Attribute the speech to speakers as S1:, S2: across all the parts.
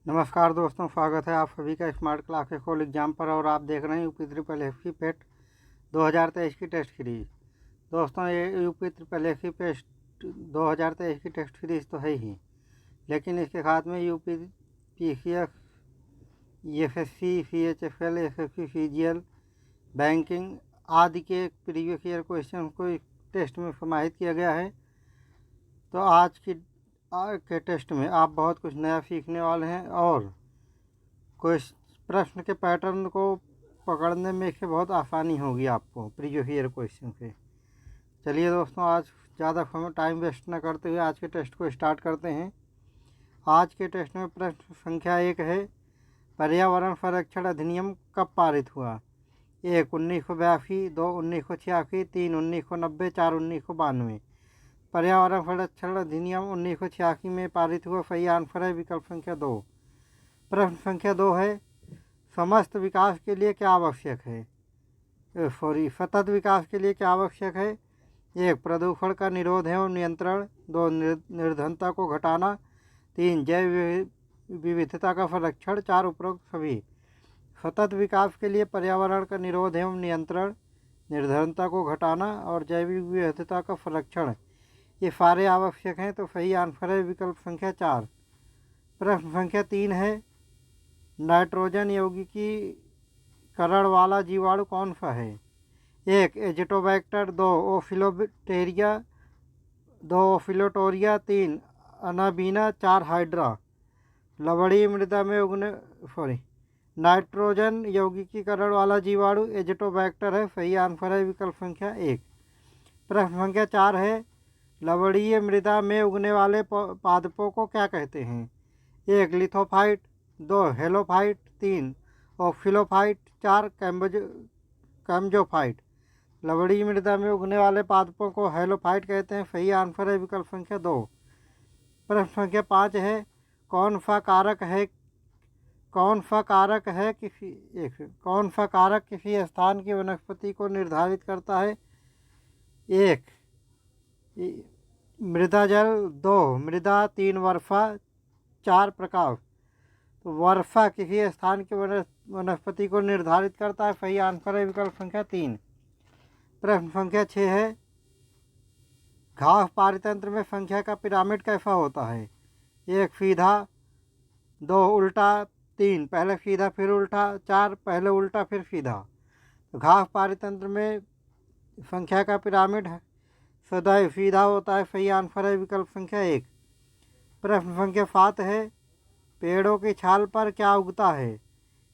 S1: नमस्कार दोस्तों, स्वागत है आप सभी का स्मार्ट क्लास के कॉल एग्जाम पर। और आप देख रहे हैं यूपी ट्रिपल एस की पेट 2023 की टेस्ट सीरीज। दोस्तों, ये यूपी ट्रिपल एस की पेट 2023 की टेस्ट सीरीज तो है ही, लेकिन इसके साथ में UP PCS, SSC, CHSL, SSC, CGL, banking आदि के प्रीवियस ईयर क्वेश्चन को इस टेस्ट में समाहित किया गया है। तो आज के टेस्ट में आप बहुत कुछ नया सीखने वाले हैं और कुछ प्रश्न के पैटर्न को पकड़ने में इससे बहुत आसानी होगी आपको प्रीवियस ईयर क्वेश्चन से। चलिए दोस्तों, आज ज़्यादा टाइम वेस्ट न करते हुए आज के टेस्ट को स्टार्ट करते हैं। आज के टेस्ट में प्रश्न संख्या 1 है, पर्यावरण संरक्षण अधिनियम कब पारित हुआ? 1 1982, 2 1986, 3 1990, 4 1992। पर्यावरण संरक्षण अधिनियम 1986 में पारित हुआ। सही आंसर है विकल्प संख्या 2। प्रश्न संख्या 2 है, समस्त विकास के लिए क्या आवश्यक है? सतत विकास के लिए क्या आवश्यक है? 1 प्रदूषण का निरोध एवं नियंत्रण, 2 निर्धनता को घटाना, 3 जैव विविधता का संरक्षण, 4 उपरोक्त सभी। सतत विकास के लिए पर्यावरण का निरोध एवं नियंत्रण, निर्धनता को घटाना और जैविक विविधता का संरक्षण, ये सारे आवश्यक हैं। तो सही आंसर है विकल्प संख्या 4। प्रश्न संख्या 3 है, नाइट्रोजन यौगिकीकरण वाला जीवाणु कौन सा है? 1 एजिटोबैक्टर, 2 ओफिलोबैक्टीरिया, 2 ओफिलोटोरिया, 3 अनाबीना, 4 हाइड्रा। लवणीय मृदा में नाइट्रोजन यौगिकीकरण वाला जीवाणु एजिटोबैक्टर है। सही आंसर है विकल्प संख्या 1। प्रश्न संख्या 4 है, लवणीय मृदा में उगने वाले पादपों को क्या कहते हैं? 1 लिथोफाइट, 2 हेलोफाइट, 3 ओफिलोफाइट, 4 कैम्जोफाइट। लवणीय मृदा में उगने वाले पादपों को हेलोफाइट कहते हैं। सही आंसर है विकल्प संख्या 2। प्रश्न संख्या 5 है, कौन सा कारक किसी स्थान की वनस्पति को निर्धारित करता है? 1 मृदा जल, 2 मृदा, 3 वर्षा, 4 प्रकाश। तो वर्षा किसी स्थान की वनस्पति को निर्धारित करता है। सही आंसर है विकल्प संख्या 3। प्रश्न संख्या 6 है, घास पारितंत्र में संख्या का पिरामिड कैसा होता है? 1 सीधा, 2 उल्टा, 3 पहले सीधा फिर उल्टा, 4 पहले उल्टा फिर सीधा। तो घास पारितंत्र में संख्या का पिरामिड सदैव सीधा होता है। सही आंसर है विकल्प संख्या 1। प्रश्न संख्या 7 है, पेड़ों की छाल पर क्या उगता है?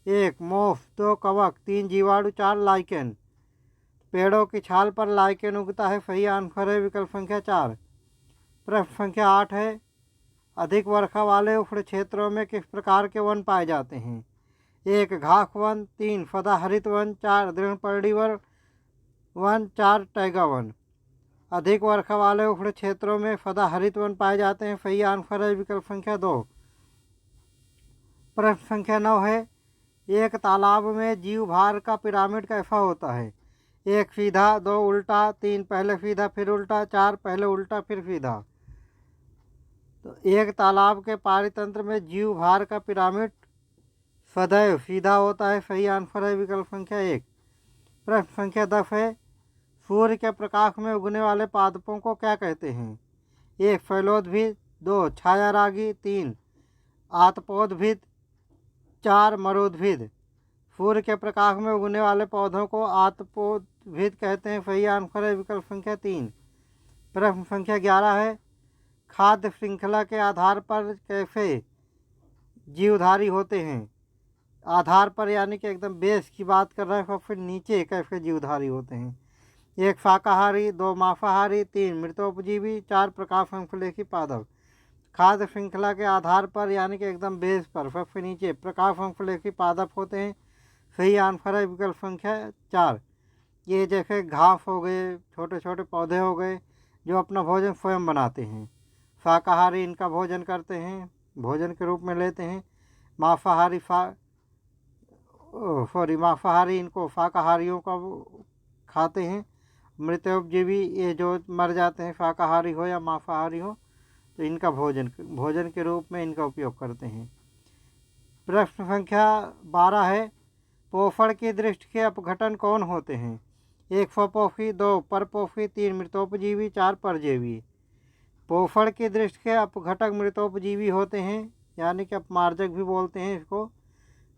S1: 1 मोफ, 2 कवक, 3 जीवाणु, 4 लाइकेन। पेड़ों की छाल पर लाइकेन उगता है। सही आंसर है विकल्प संख्या 4। प्रश्न संख्या 8 है, अधिक वर्षा वाले उष्ण क्षेत्रों में किस प्रकार के वन पाए जाते हैं? 1 घास वन, 3 सदाहरित वन, 4 दृढ़पर्णी वन, 4 टैगा वन। अधिक वर्षा वाले उष्ण क्षेत्रों में सदाहरित वन पाए जाते हैं। सही आंसर है विकल्प संख्या 2। प्रश्न संख्या 9 है, एक तालाब में जीव भार का पिरामिड कैसा होता है? 1 सीधा, 2 उल्टा, 3 पहले सीधा फिर उल्टा, 4 पहले उल्टा फिर सीधा। तो एक तालाब के पारितंत्र में जीव भार का पिरामिड सदैव सीधा होता है। सही आंसर है विकल्प संख्या 1। प्रश्न संख्या 10 है, सूर्य के प्रकाश में उगने वाले पादपों को क्या कहते हैं? 1 फैलोद्भिद, 2 छायारागी, 3 आतपोद्भिद, 4 मरोद्भिद। सूर्य के प्रकाश में उगने वाले पौधों को आतपोद्भिद कहते हैं। सही आंसर है विकल्प संख्या 3। प्रश्न संख्या 11 है, खाद्य श्रृंखला के आधार पर कैसे जीवधारी होते हैं? आधार पर यानी कि एकदम बेस की बात कर रहे हैं, और फिर नीचे कैसे जीवधारी होते हैं? 1 शाकाहारी, 2 मांसाहारी, 3 मृतोपजीवी, 4 प्रकाश अंशलेखी पादप। खाद्य श्रृंखला के आधार पर यानी कि एकदम बेस पर सबसे नीचे प्रकाश अंशलेखी पादप होते हैं। सही आंसर है विकल्प संख्या 4। ये जैसे घास हो गए, छोटे छोटे पौधे हो गए जो अपना भोजन स्वयं बनाते हैं। शाकाहारी इनका भोजन करते हैं, भोजन के रूप में लेते हैं। मांसाहारी इनको शाकाहारियों का खाते हैं। मृतोपजीवी ये जो मर जाते हैं, शाकाहारी हो या मांसाहारी हो, तो इनका भोजन के रूप में इनका उपयोग करते हैं। प्रश्न संख्या 12 है, पोफड़ की दृष्टि के अपघटन कौन होते हैं? 1 स्वपोषी, 2 परपोषी, 3 मृतोपजीवी, 4 परजीवी। पोफड़ की दृष्टि के अपघटक मृतोपजीवी होते हैं, यानी कि अपमार्जक भी बोलते हैं इसको,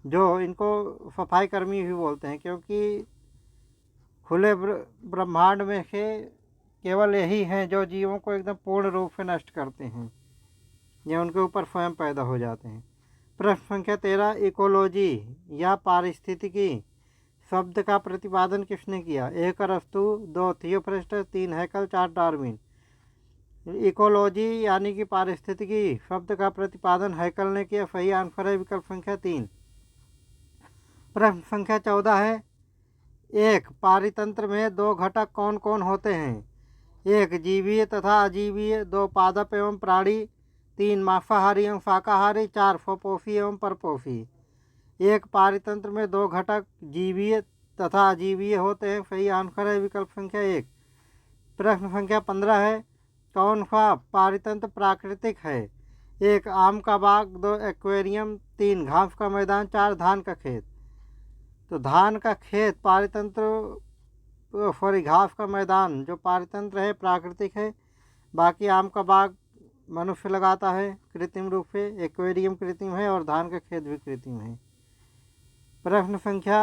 S1: जो इनको सफाई कर्मी भी बोलते हैं, क्योंकि खुले ब्रह्मांड में से केवल यही हैं जो जीवों को एकदम पूर्ण रूप से नष्ट करते हैं या उनके ऊपर स्वयं पैदा हो जाते हैं। प्रश्न संख्या 13, इकोलॉजी या पारिस्थितिकी शब्द का प्रतिपादन किसने किया? 1 अरस्तु, 2 थियोफ्रास्टस, 3 हैकल, 4 डार्विन। इकोलॉजी यानी कि पारिस्थितिकी शब्द का प्रतिपादन हैकल ने किया। सही आंसर है विकल्प संख्या 3। प्रश्न संख्या 14 है, एक पारितंत्र में 2 घटक कौन कौन होते हैं? 1 जीवीय तथा अजीवीय, 2 पादप एवं प्राणी, 3 मांसाहारी एवं शाकाहारी, 4 स्वपोषी एवं परपोषी। एक पारितंत्र में 2 घटक जीवीय तथा अजीवीय होते हैं। सही आंसर है विकल्प संख्या 1। प्रश्न संख्या 15 है, कौन सा पारितंत्र प्राकृतिक है? 1 आम का बाग, 2 एक्वेरियम, 3 घास का मैदान, 4 धान का खेत। तो धान का खेत पारितंत्र, सॉरी घास का मैदान जो पारितंत्र है प्राकृतिक है। बाकी आम का बाग मनुष्य लगाता है कृत्रिम रूप से, एक्वेरियम कृत्रिम है और धान का खेत भी कृत्रिम है। प्रश्न संख्या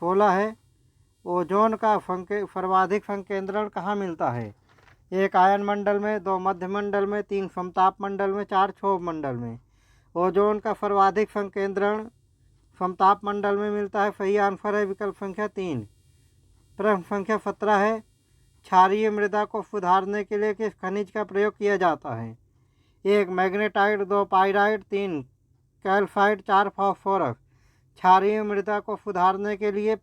S1: 16 है, ओजोन का सर्वाधिक संकेंद्रण कहाँ मिलता है? 1 आयन मंडल में, 2 मध्य मंडल में, 3 समताप मंडल में, 4 क्षोभ मंडल में। ओजोन का सर्वाधिक संकेंद्रण समताप मंडल में मिलता है। सही आंसर है विकल्प संख्या 3। प्रश्न संख्या 17 है, क्षारीय मृदा को सुधारने के लिए किस खनिज का प्रयोग किया जाता है? 1 मैग्नेटाइट, 2 पाइराइट, 3 कैल्साइट, 4 फास्फोरस। क्षारीय मृदा को सुधारने के लिए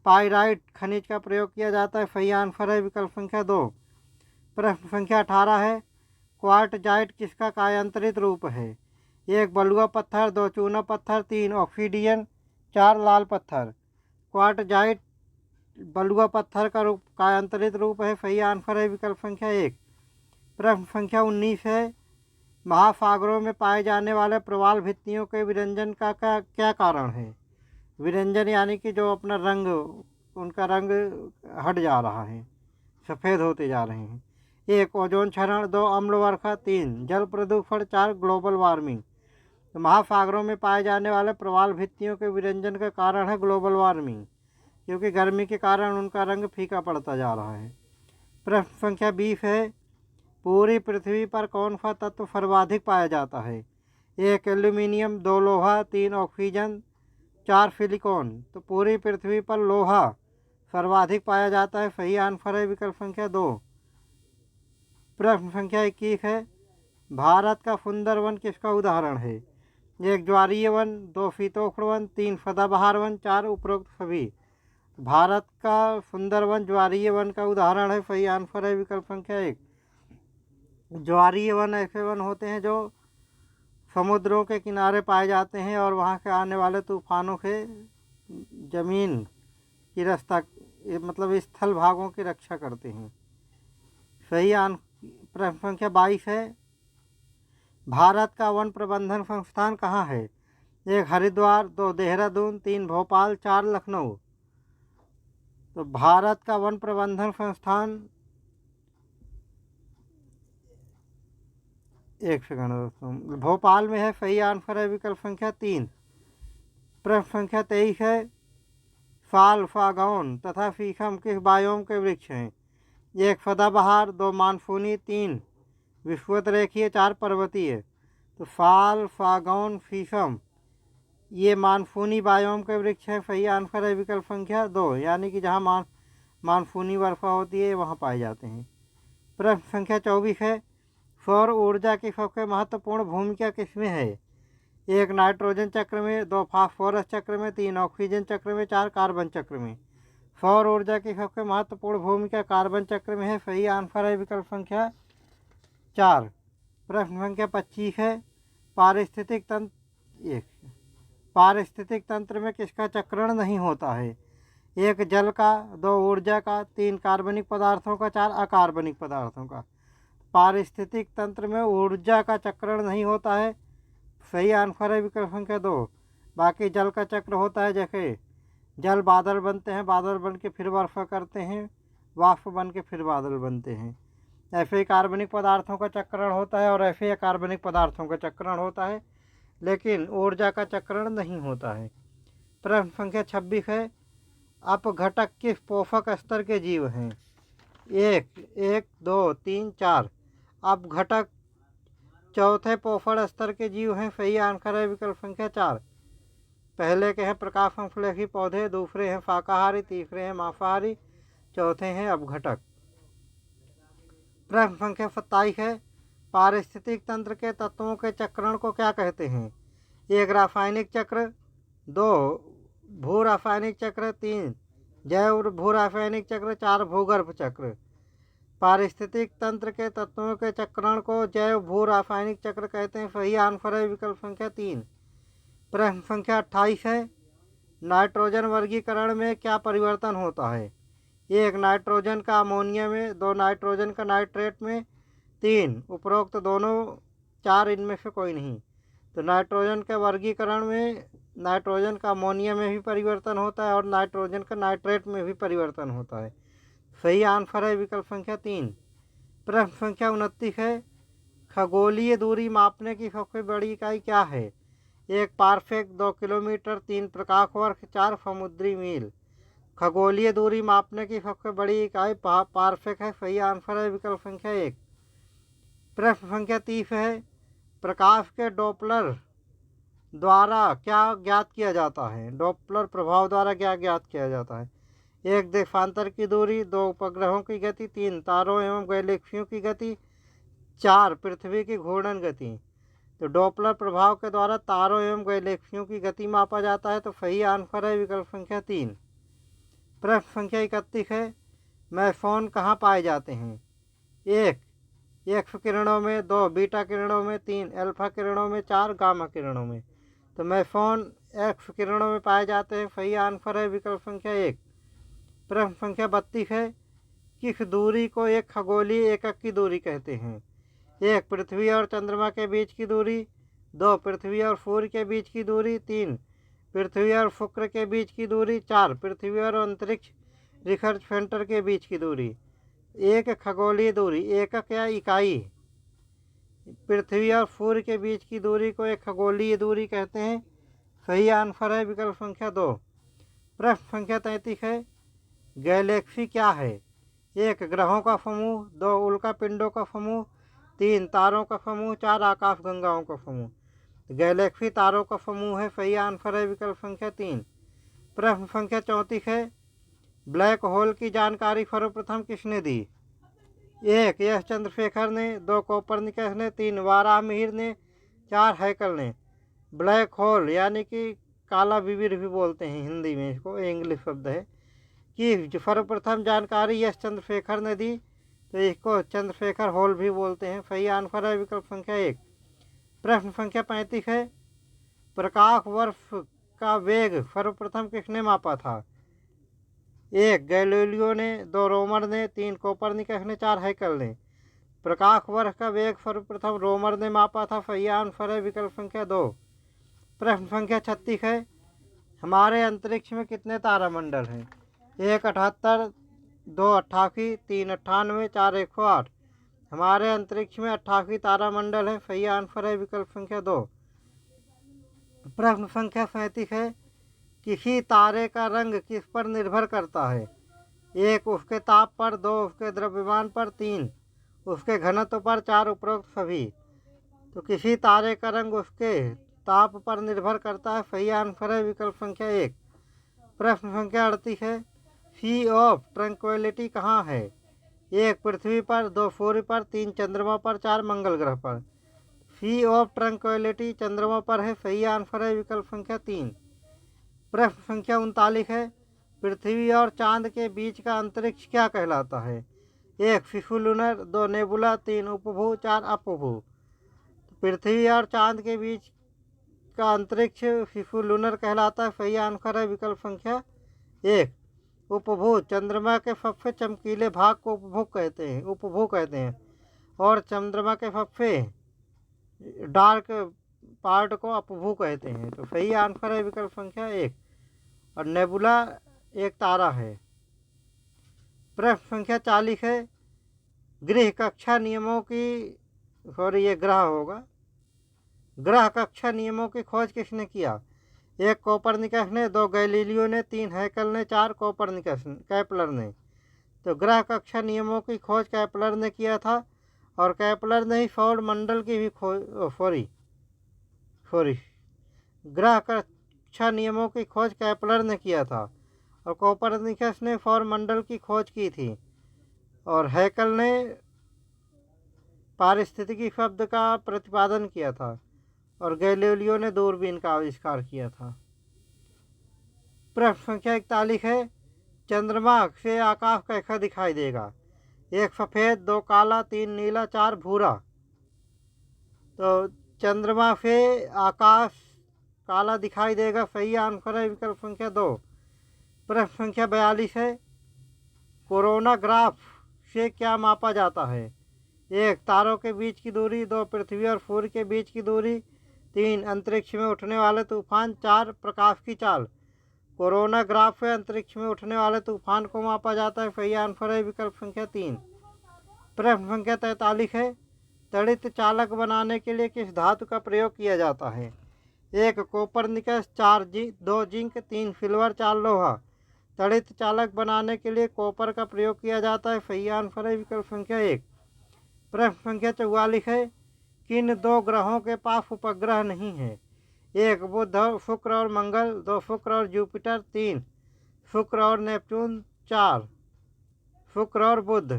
S1: पाइराइट खनिज का प्रयोग किया जाता है। सही आंसर है विकल्प संख्या 2। प्रश्न संख्या 18 है, क्वार्टजाइट किसका कायांतरित रूप है? 1 बलुआ पत्थर, 2 चूना पत्थर, 3 ऑक्सीडियन, 4 लाल पत्थर। क्वार्टजाइट बलुआ पत्थर का कायांतरित रूप है। सही आंसर है विकल्प संख्या 1। प्रश्न संख्या 19 है, महासागरों में पाए जाने वाले प्रवाल भित्तियों के विरंजन का क्या कारण है? विरंजन यानी कि जो अपना रंग, उनका रंग हट जा रहा है, सफ़ेद होते जा रहे हैं। 1 ओजोन क्षरण, 2 अम्ल वर्षा, 3 जल प्रदूषण, 4 ग्लोबल वार्मिंग। तो महासागरों में पाए जाने वाले प्रवाल भित्तियों के विरंजन का कारण है ग्लोबल वार्मिंग, क्योंकि गर्मी के कारण उनका रंग फीका पड़ता जा रहा है। प्रश्न संख्या 20 है, पूरी पृथ्वी पर कौन सा तत्व सर्वाधिक पाया जाता है? 1 एल्यूमिनियम, 2 लोहा, 3 ऑक्सीजन, 4 सिलिकॉन। तो पूरी पृथ्वी पर लोहा सर्वाधिक पाया जाता है। सही आंसर है विकल्प संख्या 2। प्रश्न संख्या 21 है, भारत का सुंदर वन किसका उदाहरण है? 1 ज्वारीय वन, 2 शीतोष्ण वन, 3 सदाबहार वन, 4 उपरोक्त सभी। भारत का सुंदर वन ज्वारीय वन का उदाहरण है। सही आंसर है विकल्प संख्या 1। ज्वारीय वन ऐसे वन होते हैं जो समुद्रों के किनारे पाए जाते हैं और वहाँ से आने वाले तूफानों से जमीन की मतलब स्थल भागों की रक्षा करते हैं। सही प्रश्न संख्या 22 है, भारत का वन प्रबंधन संस्थान कहाँ है? 1 हरिद्वार, 2 देहरादून, 3 भोपाल, 4 लखनऊ। तो भारत का वन प्रबंधन संस्थान, एक सेकंड दोस्तों, भोपाल में है। सही आंसर है विकल्प संख्या 3। प्रश्न संख्या 23 है, साल, सागौन तथा शीशम किस बायोम के वृक्ष हैं? 1 सदाबहार, 2 मानसूनी, 3 विषुवतरेखीय, 4 पर्वतीय। तो साल, सागौन, शीशम ये मानसूनी बायोम के वृक्ष हैं। सही आंसर है विकल्प संख्या 2, यानी कि जहाँ मानसूनी वर्षा होती है वहाँ पाए जाते हैं। प्रश्न संख्या 24 है, सौर ऊर्जा की सबसे महत्वपूर्ण भूमिका किसमें है? 1 नाइट्रोजन चक्र में, 2 फास्फोरस चक्र में, 3 ऑक्सीजन चक्र में, 4 कार्बन चक्र में। सौर ऊर्जा की सबसे महत्वपूर्ण भूमिका कार्बन चक्र में है। सही आंसर है विकल्प संख्या 4। प्रश्न संख्या 25 है, पारिस्थितिक तंत्र में किसका चक्रण नहीं होता है? 1 जल का, 2 ऊर्जा का, 3 कार्बनिक पदार्थों का, 4 अकार्बनिक पदार्थों का। पारिस्थितिक तंत्र में ऊर्जा का चक्रण नहीं होता है। सही आंसर है विकल्प संख्या 2। बाकी जल का चक्र होता है, जैसे जल बादल बनते हैं, बादल बन के फिर वर्षा करते हैं, वाष्प बन के फिर बादल बनते हैं। ऐसे ही कार्बनिक पदार्थों का चक्रण होता है और ऐसे ही अकार्बनिक पदार्थों का चक्रण होता है, लेकिन ऊर्जा का चक्रण नहीं होता है। प्रश्न संख्या 26 है, अपघटक किस पोषक स्तर के जीव हैं? 1, 2, 3, 4। अपघटक चौथे पोषण स्तर के जीव हैं। सही आंसर है विकल्प संख्या 4। पहले के हैं प्रकाश संश्लेषी पौधे, दूसरे हैं शाकाहारी, तीसरे हैं मांसाहारी, चौथे हैं अपघटक। प्रश्न संख्या 27 है, पारिस्थितिक तंत्र के तत्वों के चक्रण को क्या कहते हैं? 1, रासायनिक चक्र, 2, भू रासायनिक चक्र, 3, जैव भू रासायनिक चक्र, 4, भूगर्भ चक्र। पारिस्थितिक तंत्र के तत्वों के चक्रण को जैव भू रासायनिक चक्र कहते हैं। सही आंसर है विकल्प संख्या 3। प्रश्न संख्या 28 है, नाइट्रोजन वर्गीकरण में क्या परिवर्तन होता है? 1, नाइट्रोजन का अमोनिया में, 2, नाइट्रोजन का नाइट्रेट में, 3, उपरोक्त दोनों, 4, इनमें से कोई नहीं। तो नाइट्रोजन के वर्गीकरण में नाइट्रोजन का अमोनिया में भी परिवर्तन होता है और नाइट्रोजन का नाइट्रेट में भी परिवर्तन होता है। सही आंसर है विकल्प संख्या 3। प्रश्न संख्या 29 है, खगोलीय दूरी मापने की सबसे बड़ी इकाई क्या है? 1, पारसेक, 2 किलोमीटर, 3, प्रकाश वर्ष, 4, समुद्री मील। खगोलीय दूरी मापने की सबसे बड़ी इकाई पारसेक है। सही आंसर है विकल्प संख्या 1। प्रश्न संख्या 30 है, प्रकाश के डॉपलर द्वारा क्या ज्ञात किया जाता है? डॉपलर प्रभाव द्वारा क्या ज्ञात किया जाता है? 1, देशांतर की दूरी, 2, उपग्रहों की गति, 3, तारों एवं गैलेक्सियों की गति, 4, पृथ्वी की घूर्णन गति। तो डॉपलर प्रभाव के द्वारा तारों एवं गैलेक्सियों की गति मापा जाता है। तो सही आंसर है विकल्प संख्या 3। प्रश्न संख्या 31 है, मैसोन कहाँ पाए जाते हैं? 1, एक्स किरणों में, 2, बीटा किरणों में, 3, अल्फा किरणों में, 4, गामा किरणों में। तो मैसोन एक्स किरणों में पाए जाते हैं। सही आंसर है विकल्प संख्या 1। प्रश्न संख्या 32 है, किस दूरी को एक खगोलीय एकक की दूरी कहते हैं? 1, पृथ्वी और चंद्रमा के बीच की दूरी, 2, पृथ्वी और सूर्य के बीच की दूरी, 3, पृथ्वी और शुक्र के बीच की दूरी, 4, पृथ्वी और अंतरिक्ष रिसर्च सेंटर के बीच की दूरी। एक खगोलीय दूरी, एकक या इकाई, पृथ्वी और सूर्य के बीच की दूरी को एक खगोलीय दूरी कहते हैं। सही आंसर है विकल्प संख्या 2। प्रश्न संख्या 33 है, गैलेक्सी क्या है? 1, ग्रहों का समूह, 2, उल्का पिंडों का समूह, 3, तारों का समूह, 4, आकाशगंगाओं का समूह। गैलेक्सी तारों का समूह है। सही आंसर है विकल्प संख्या 3। प्रश्न संख्या 34 है, ब्लैक होल की जानकारी सर्वप्रथम किसने दी? 1, एस चंद्रशेखर ने, 2, कोपरनिकस ने, 3, वाराहमिहिर ने, 4, हैकल ने। ब्लैक होल यानी कि काला विविर भी बोलते हैं हिंदी में, इसको इंग्लिश शब्द है, कि सर्वप्रथम जानकारी एस चंद्रशेखर ने दी, तो इसको चंद्रशेखर होल भी बोलते हैं। सही आंसर है विकल्प संख्या 1। प्रश्न संख्या 35 है, प्रकाश वर्ष का वेग सर्वप्रथम किसने मापा था? 1, गैलीलियो ने, 2, रोमर ने, 3, कोपरनिकस ने, 4, हैकल ने। प्रकाश वर्ष का वेग सर्वप्रथम रोमर ने मापा था। सही आंसर है विकल्प संख्या 2। प्रश्न संख्या 36 है, हमारे अंतरिक्ष में कितने तारामंडल हैं? 1, 78, 2, 88, 3, 98, 4, 108। हमारे अंतरिक्ष में 88 तारामंडल है। सही आंसर है विकल्प संख्या 2। प्रश्न संख्या 37 है, किसी तारे का रंग किस पर निर्भर करता है? 1, उसके ताप पर, 2, उसके द्रव्यमान पर, 3, उसके घनत्व पर, 4, उपरोक्त सभी। तो किसी तारे का रंग उसके ताप पर निर्भर करता है। सही आंसर है विकल्प संख्या 1। प्रश्न संख्या 38 है, सी ऑफ ट्रैंक्विलिटी कहाँ है? 1, पृथ्वी पर, 2, सूर्य पर, 3, चंद्रमा पर, 4, मंगल ग्रह पर। सी ऑफ ट्रैंक्विलिटी चंद्रमा पर है। सही आंसर है विकल्प संख्या 3। प्रश्न संख्या 39 है, पृथ्वी और चांद के बीच का अंतरिक्ष क्या कहलाता है? 1, शिशु लूनर, 2, नेबुला, 3, उपभू, 4, अपभू। पृथ्वी और चांद के बीच का अंतरिक्ष शिशु लूनर कहलाता है। सही आंसर है विकल्प संख्या 1। उपभू, चंद्रमा के सबसे चमकीले भाग को उपभू कहते हैं और चंद्रमा के सबसे डार्क पार्ट को अपभू कहते हैं। तो सही आंसर है विकल्प संख्या 1। और नेबुला एक तारा है। प्रश्न संख्या 40 है, गृह कक्षा नियमों की ये ग्रह होगा। ग्रह कक्षा नियमों की खोज किसने किया? 1 कोपरनिकस ने, 2 गैलीलियो ने, 3 हैकल ने, 4 कैपलर ने। तो ग्रह कक्षा नियमों की खोज कैपलर ने किया था। और कैपलर ने ही सौर मंडल की भी ग्रह कक्षा नियमों की खोज कैपलर ने किया था। और कोपरनिकस ने सौर मंडल की खोज की थी। और हैकल ने पारिस्थितिकी शब्द का प्रतिपादन किया था। और गैलीलियो ने दूरबीन का आविष्कार किया था। प्रश्न संख्या 41 है, चंद्रमा से आकाश कैसा दिखाई देगा? 1 सफ़ेद, 2 काला, 3 नीला, 4 भूरा। तो चंद्रमा से आकाश काला दिखाई देगा। सही आंसर है विकल्प संख्या 2। प्रश्न संख्या 42 है, कोरोना ग्राफ से क्या मापा जाता है? 1 तारों के बीच की दूरी, 2 पृथ्वी और सूर्य के बीच की दूरी, 3 अंतरिक्ष में उठने वाले तूफान, 4 प्रकाश की चाल। कोरोना ग्राफ से अंतरिक्ष में उठने वाले तूफान को मापा जाता है। सही आंसर है विकल्प संख्या 3। प्रश्न संख्या 43 है, तड़ित चालक बनाने के लिए किस धातु का प्रयोग किया जाता है? 1 कोपरनिकस, 2 जिंक, 3 सिल्वर, 4 लोहा। तड़ित चालक बनाने के लिए कॉपर का प्रयोग किया जाता है। सही आंसर है विकल्प संख्या 1। प्रश्न संख्या 44 है, किन 2 ग्रहों के पास उपग्रह नहीं है? 1 बुध, शुक्र और मंगल, 2 शुक्र और जुपिटर, 3 शुक्र और नेपच्यून, 4 शुक्र और बुध।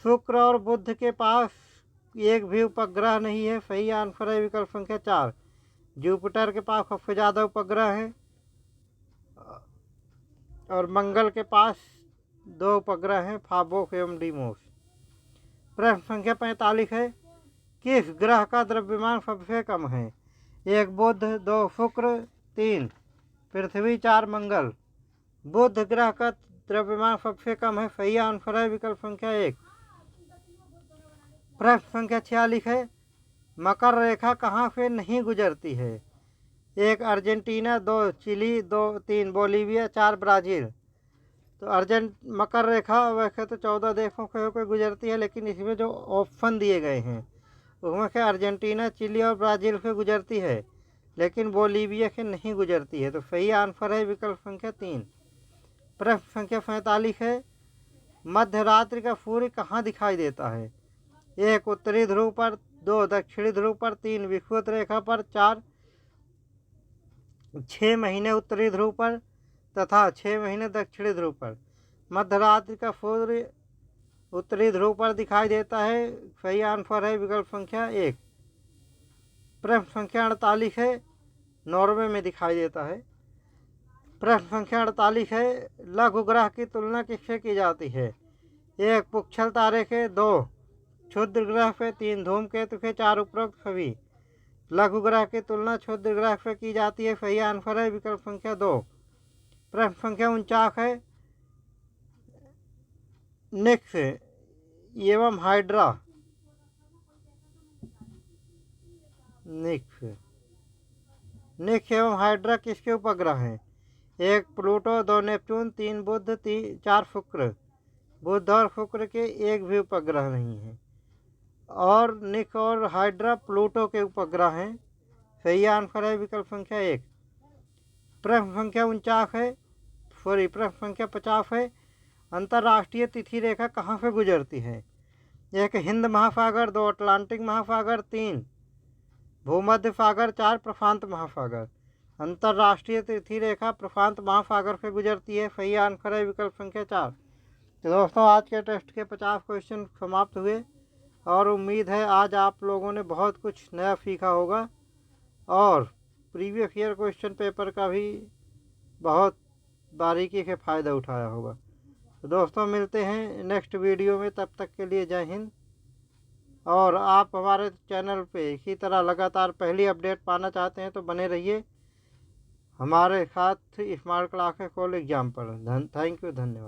S1: शुक्र और बुध के पास एक भी उपग्रह नहीं है। सही आंसर है विकल्प संख्या 4। जुपिटर के पास सबसे ज़्यादा उपग्रह हैं। और मंगल के पास 2 उपग्रह हैं, फाबोस एवं डीमोस। प्रश्न संख्या 45 है, किस ग्रह का द्रव्यमान सबसे कम है? 1 बुध, 2 शुक्र, 3 पृथ्वी, 4 मंगल। बुध ग्रह का द्रव्यमान सबसे कम है। सही आंसर है विकल्प संख्या 1। प्रश्न संख्या 46 है, मकर रेखा कहाँ से नहीं गुजरती है? 1 अर्जेंटीना, 2 चिली, 3 बोलीविया, 4 ब्राज़ील। तो मकर रेखा वैसे तो 14 देशों से होकर गुजरती है, लेकिन इसमें जो ऑप्शन दिए गए हैं उसमें से अर्जेंटीना, चिली और ब्राज़ील से गुजरती है, लेकिन बोलीविया से नहीं गुजरती है। तो सही आंसर है विकल्प संख्या 3। प्रश्न संख्या 47 है, मध्य रात्रि का सूर्य कहाँ दिखाई देता है? 1 उत्तरी ध्रुव पर, 2 दक्षिणी ध्रुव पर, 3 विषुवत रेखा पर, 4 6 महीने उत्तरी ध्रुव पर तथा 6 महीने दक्षिणी ध्रुव पर। मध्य रात्रि का सूर्य उत्तरी ध्रुव पर दिखाई देता है। सही आंसर है विकल्प संख्या 1। प्रश्न संख्या 48 है, नॉर्वे में दिखाई देता है। प्रश्न संख्या 48 है, लघु ग्रह की तुलना किससे की जाती है? 1 पुच्छल तारे के, 2 क्षुद्र ग्रह से, 3 धूमकेतु के, 4 उपरोक्त सभी। लघु ग्रह की तुलना क्षुद्र ग्रह से की जाती है। सही आंसर है विकल्प संख्या 2। प्रश्न संख्या 49 है, निक्स एवं हाइड्रा किसके उपग्रह हैं? 1 प्लूटो, 2 नेपच्यून, 3 बुध, 4 शुक्र। बुध और शुक्र के एक भी उपग्रह नहीं है। और निक और हाइड्रा प्लूटो के उपग्रह हैं। सही आंसर है विकल्प संख्या 1। प्रश्न संख्या प्रश्न संख्या 50 है, अंतर्राष्ट्रीय तिथि रेखा कहाँ से गुजरती है? 1 हिंद महासागर, 2 अटलांटिक महासागर, 3 भूमध्य सागर, 4 प्रशांत महासागर। अंतर्राष्ट्रीय तिथि रेखा प्रशांत महासागर से गुजरती है। सही आंसर है विकल्प संख्या 4। तो दोस्तों, आज के टेस्ट के 50 क्वेश्चन समाप्त हुए और उम्मीद है आज आप लोगों ने बहुत कुछ नया सीखा होगा और प्रीवियस ईयर क्वेश्चन पेपर का भी बहुत बारीकी से फ़ायदा उठाया होगा। तो दोस्तों, मिलते हैं नेक्स्ट वीडियो में। तब तक के लिए जय हिंद। और आप हमारे चैनल पे इसी तरह लगातार पहली अपडेट पाना चाहते हैं तो बने रहिए हमारे साथ स्मार्ट क्लासेस कॉल एग्जाम पर। थैंक यू, धन्यवाद।